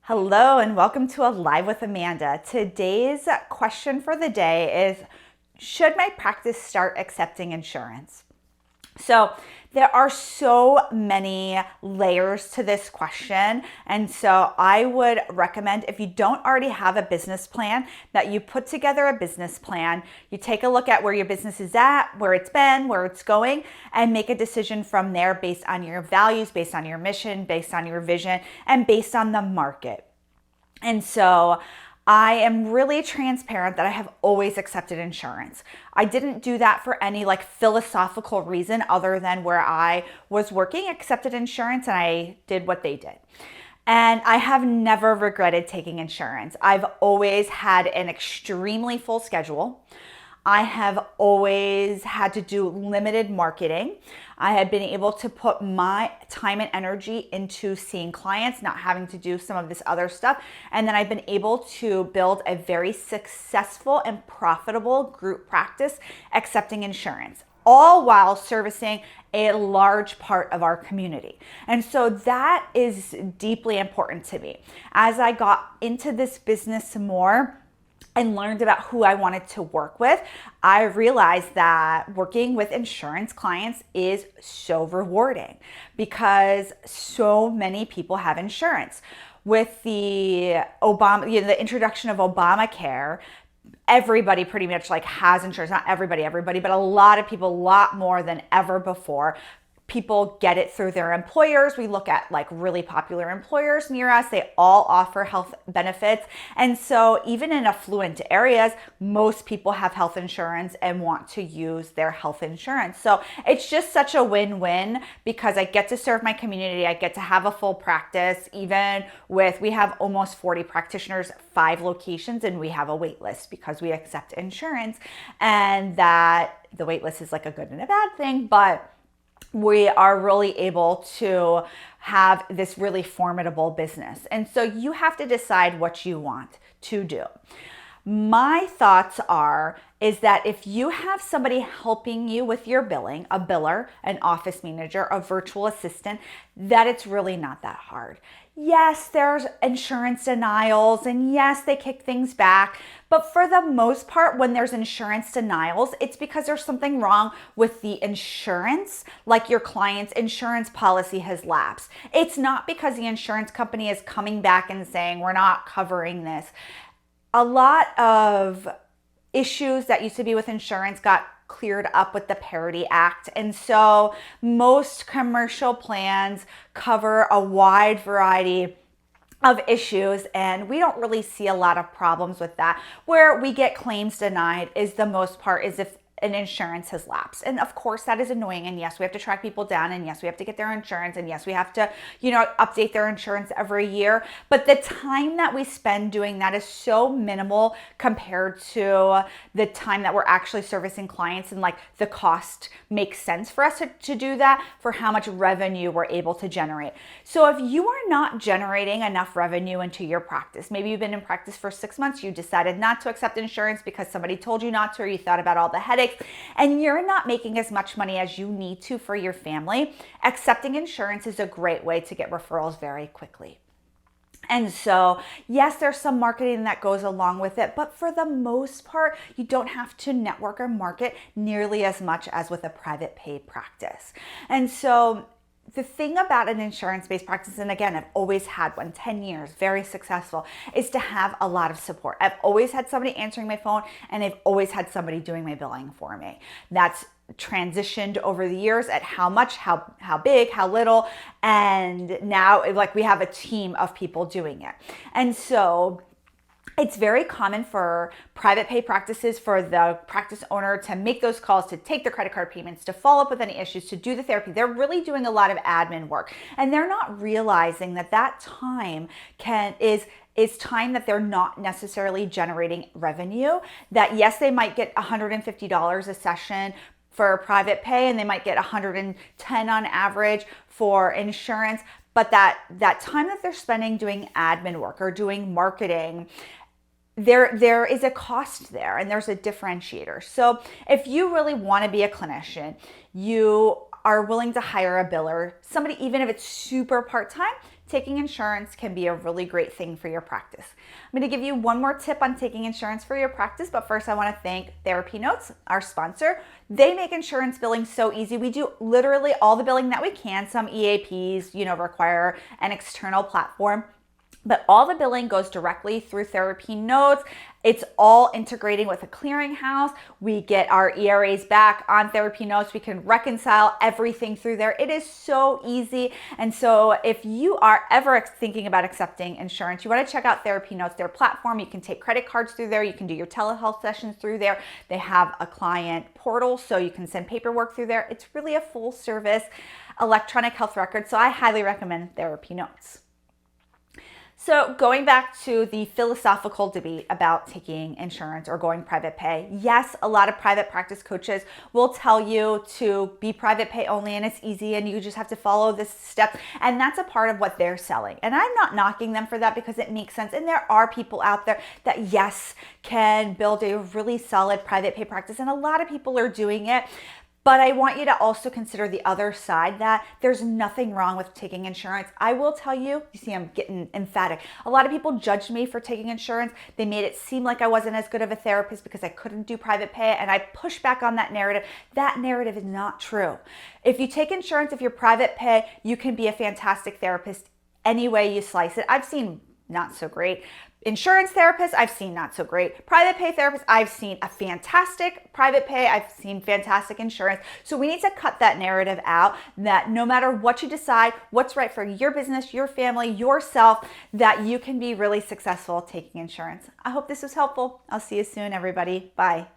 Hello and welcome to Alive with Amanda. Today's question for the day is, should my practice start accepting insurance? So there are so many layers to this question. And so I would recommend, if you don't already have a business plan, that you put together a business plan. You take a look at where your business is at, where it's been, where it's going, and make a decision from there based on your values, based on your mission, based on your vision, and based on the market. And so I am really transparent that I have always accepted insurance. I didn't do that for any philosophical reason other than where I was working, accepted insurance, and I did what they did. And I have never regretted taking insurance. I've always had an extremely full schedule. I have always had to do limited marketing. I had been able to put my time and energy into seeing clients, not having to do some of this other stuff. And then I've been able to build a very successful and profitable group practice accepting insurance, all while servicing a large part of our community. And so that is deeply important to me. As I got into this business more, and learned about who I wanted to work with, I realized that working with insurance clients is so rewarding because so many people have insurance. With the the introduction of Obamacare, everybody pretty much has insurance. Not everybody, but a lot of people, a lot more than ever before. People get it through their employers. We look at really popular employers near us. They all offer health benefits. And so even in affluent areas, most people have health insurance and want to use their health insurance. So it's just such a win-win because I get to serve my community. I get to have a full practice, even with, we have almost 40 practitioners, 5 locations, and we have a wait list because we accept insurance. And that the wait list is a good and a bad thing, but we are really able to have this really formidable business. And so you have to decide what you want to do. My thoughts is that if you have somebody helping you with your billing, a biller, an office manager, a virtual assistant, that it's really not that hard. Yes, there's insurance denials, and yes, they kick things back. But for the most part, when there's insurance denials, it's because there's something wrong with the insurance, like your client's insurance policy has lapsed. It's not because the insurance company is coming back and saying, we're not covering this. A lot of issues that used to be with insurance got cleared up with the Parity Act. And so most commercial plans cover a wide variety of issues, and we don't really see a lot of problems with that. Where we get claims denied is the most part is if an insurance has lapsed. And of course that is annoying. And yes, we have to track people down, and yes, we have to get their insurance, and yes, we have to, update their insurance every year. But the time that we spend doing that is so minimal compared to the time that we're actually servicing clients, and the cost makes sense for us to do that for how much revenue we're able to generate. So if you are not generating enough revenue into your practice, maybe you've been in practice for 6 months, you decided not to accept insurance because somebody told you not to, or you thought about all the headaches, and you're not making as much money as you need to for your family, accepting insurance is a great way to get referrals very quickly. And so, yes, there's some marketing that goes along with it, but for the most part, you don't have to network or market nearly as much as with a private pay practice. And so the thing about an insurance-based practice, and again, I've always had one, 10 years, very successful, is to have a lot of support. I've always had somebody answering my phone, and I've always had somebody doing my billing for me. That's transitioned over the years at how much, how big, how little, and now we have a team of people doing it. And so it's very common for private pay practices for the practice owner to make those calls, to take their credit card payments, to follow up with any issues, to do the therapy. They're really doing a lot of admin work, and they're not realizing that time is time that they're not necessarily generating revenue. That yes, they might get $150 a session for private pay, and they might get $110 on average for insurance, but that time that they're spending doing admin work or doing marketing, there is a cost there, and there's a differentiator. So if you really want to be a clinician, you are willing to hire a biller, somebody, even if it's super part-time, taking insurance can be a really great thing for your practice. I'm going to give you one more tip on taking insurance for your practice, but first I want to thank TherapyNotes, our sponsor. They make insurance billing so easy. We do literally all the billing that we can. Some EAPs, require an external platform, but all the billing goes directly through TherapyNotes. It's all integrating with a clearinghouse. We get our ERAs back on TherapyNotes. We can reconcile everything through there. It is so easy. And so if you are ever thinking about accepting insurance, you want to check out TherapyNotes, their platform. You can take credit cards through there. You can do your telehealth sessions through there. They have a client portal, so you can send paperwork through there. It's really a full service electronic health record. So I highly recommend TherapyNotes. So going back to the philosophical debate about taking insurance or going private pay, yes, a lot of private practice coaches will tell you to be private pay only and it's easy and you just have to follow this step. And that's a part of what they're selling. And I'm not knocking them for that because it makes sense. And there are people out there that, yes, can build a really solid private pay practice. And a lot of people are doing it. But I want you to also consider the other side, that there's nothing wrong with taking insurance. I will tell you, see, I'm getting emphatic. A lot of people judged me for taking insurance. They made it seem like I wasn't as good of a therapist because I couldn't do private pay, and I pushed back on that narrative. That narrative is not true. If you take insurance, if you're private pay, you can be a fantastic therapist any way you slice it. I've seen not so great insurance therapists, I've seen not so great private pay therapists, I've seen a fantastic private pay, I've seen fantastic insurance. So we need to cut that narrative out, that no matter what you decide, what's right for your business, your family, yourself, that you can be really successful taking insurance. I hope this was helpful. I'll see you soon, everybody. Bye.